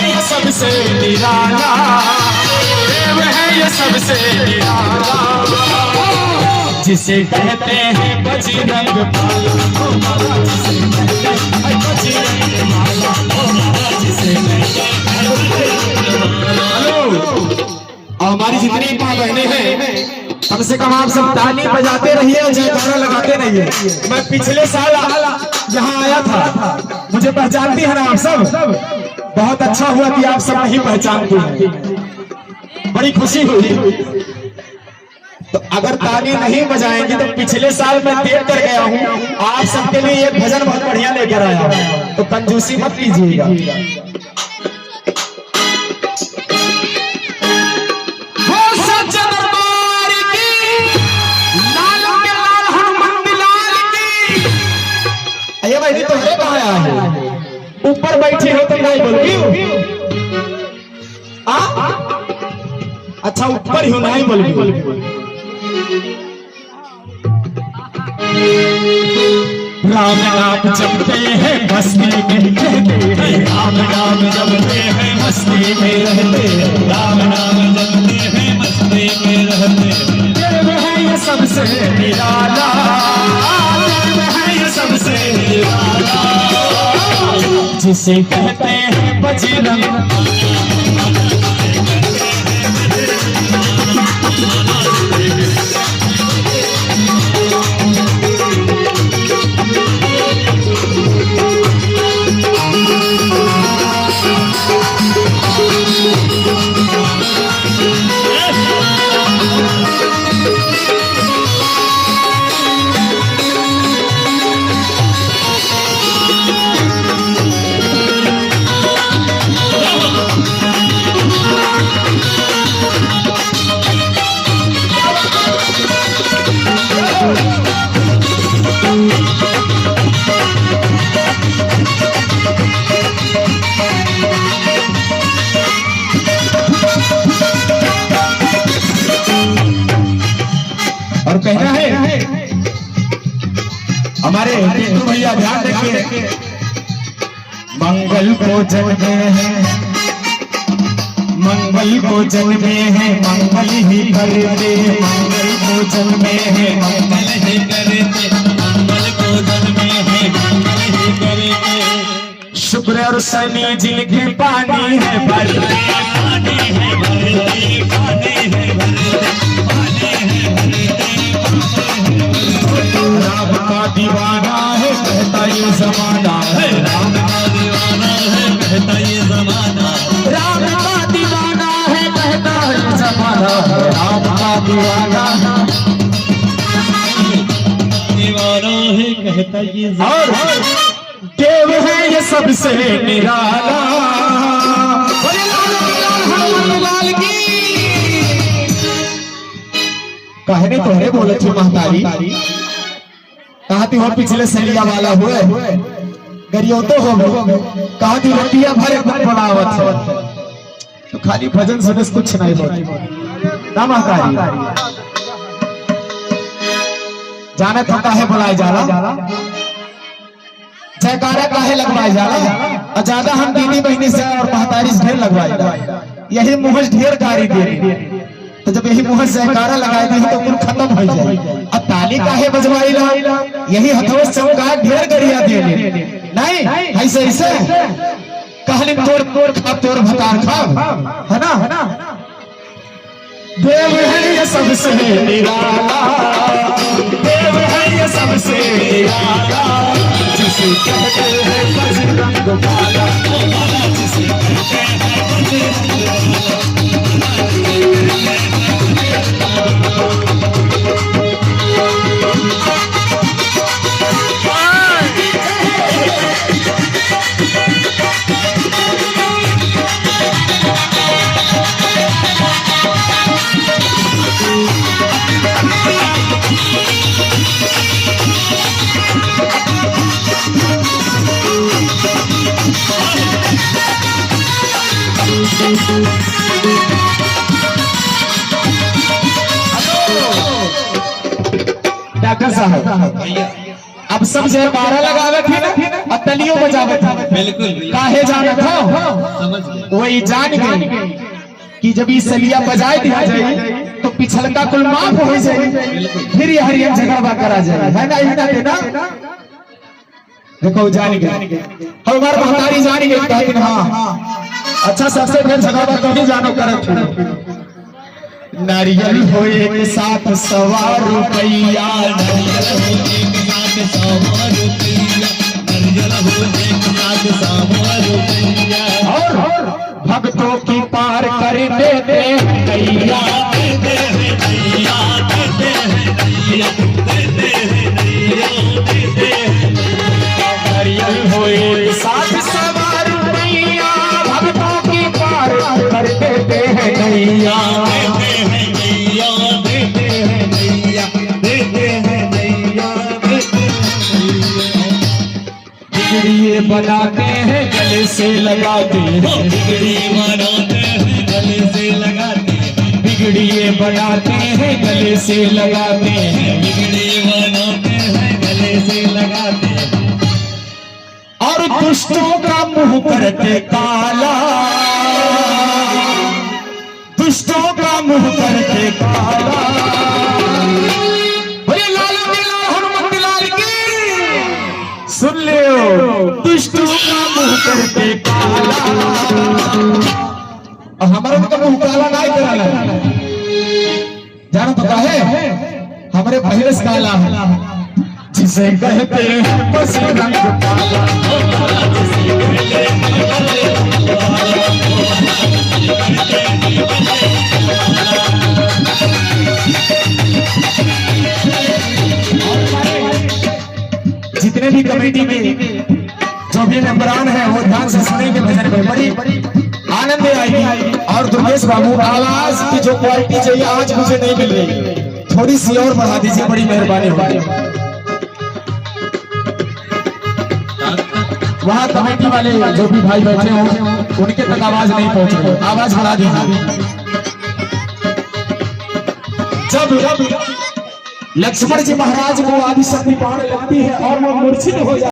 ये सबसे निराला, देव है ये सबसे निराला, जिसे कहते हैं बजरंग बाला, जिसे कहते हैं बजरंग बाला, जिसे कहते हैं। हमारी जितनी माँ बहनें हैं कम से कम आप सब ताली बजाते रहिए और जयकारा लगाते रहिए। मैं पिछले साल यहाँ आया था, मुझे पहचानती है ना आप सब? बहुत अच्छा हुआ कि आप सब नहीं पहचानती हैं, बड़ी खुशी हुई। तो अगर ताली नहीं बजाएंगे तो पिछले साल मैं देख कर गया हूँ, आप सबके लिए ये भजन बहुत बढ़िया लेकर आया, तो कंजूसी मत कीजिएगा। तो है कहाँ है? ऊपर बैठी हो तो नहीं बोलगी? अच्छा ऊपर ही हो, नहीं बोलगी? राम नाम जपते हैं मस्ती में रहते हैं, राम नाम जपते हैं मस्ती में रहते हैं, राम नाम जपते हैं मस्ती में रहते हैं। देव है ये सबसे निराला, देव है ये सबसे निराला, जिसे कहते हैं बजरंग। और कहना है हमारे टिट्टू भैया, ध्यान रखिए, मंगल को जन्मे हैं, मंगल को जन्मे हैं, मंगल ही करते हैं, मंगल को जन्मे हैं, मंगल ही करते, मंगल को जन्मे हैं, मंगल ही करते। शुक्र और शनि जिनके पानी है भरते, पानी है भरते, पानी है भरते, पानी है भरते। राम का दीवाना है कहता ये जमाना है, राम का दीवाना है कहता ये जमाना, राम का दीवाना है कहता ये जमाना, राम का दीवाना दीवाना है कहता ये जमाना। देव है ये सबसे निराला, लाल की कहने तो है बोले थे महतारी, कहा थी हो पिछले सलिया वाला हुए गरियो तो हो, कहा थी रोटिया भरे बनावत, तो खाली भजन सुने कुछ नहीं बोलती ना महतारी। जाना था काहे बुलाए जाला, जयकारा काहे लगवाए जाला, और ज्यादा हम दीदी बहनी से और महतारी से ढेर लगवाए, यही मुहज ढेर गारी दे। तो जब यही मुहज जयकारा लगाए दी तो कुल खत्म हो जाए, अब ताली काहे बजवाई ला, यही हथोस चौका ढेर गरिया दे नहीं ऐसे ऐसे कहली तोड़ खा तोड़ भतार खा, है ना? देव है ये सबसे निराला, देव है ये सबसे निराला, जिसे कहते हैं बजरंग बाला, जिसे कहते हैं बजरंग डॉक्टर साहब अब सब जयकारा लगावे थे ना, अतलियों बजावत बिल्कुल काहे जानत हो समझ गए। वही जान गए कि जब ये सलिया बजाए दिया जाए तो पिछलका कुल माफ हो जाए, फिर ये हरियम झगड़ा करा जाए, है ना? इतना देना देखो जान गए हमारे महतारी जान गए कहते हाँ अच्छा सबसे फिर झगड़ा तो नहीं जानो करत नारियल हो एक साथ 100 रुपया, नारियल हो एक साथ 100 रुपया, नारियल हो एक साथ 100 रुपया, और भक्तों की पार कर देते हैं नैया, देते हैं नैया, देते हैं नैया, देते हैं नैया, देते हैं नारियल हो एक साथ 100 रुपया, भक्तों की पार कर देते हैं नैया, बिगड़िए बनाते हैं गले से लगाते हैं, बिगड़ी बनाते हैं गले से लगाते हैं, बिगड़िए बनाते हैं गले से लगाते हैं, बिगड़ी बनाते हैं गले से लगाते हैं, और दुष्टों का मुंह करते काला, दुष्टों का मुंह करते काला। बोले लाल दिला हनुमत लाल की सुन ले दुष्टों का मुंह करते काला, और हमारे तो मुंह काला नहीं कराना जानो तो काहे हमारे पहले से काला है जिसे कहते हैं बस रंग काला, जितने भी कमेटी में जो भी मेंबरान है वो ध्यान से सुनेंगे भजन में बड़ी आनंद आएगी। और दुर्गेश बाबू आवाज की जो क्वालिटी चाहिए आज मुझे नहीं मिल रही, थोड़ी सी और बढ़ा दीजिए, बड़ी मेहरबानी होगी। वहाँ कमेटी वाले जो भी भाई बैठे हों उनके तक आवाज नहीं पहुंच रही, आवाज बढ़ा दीजिए। जब लक्ष्मण जी महाराज को आदि शक्ति पाने लगती है और वो मूर्छित हो जाते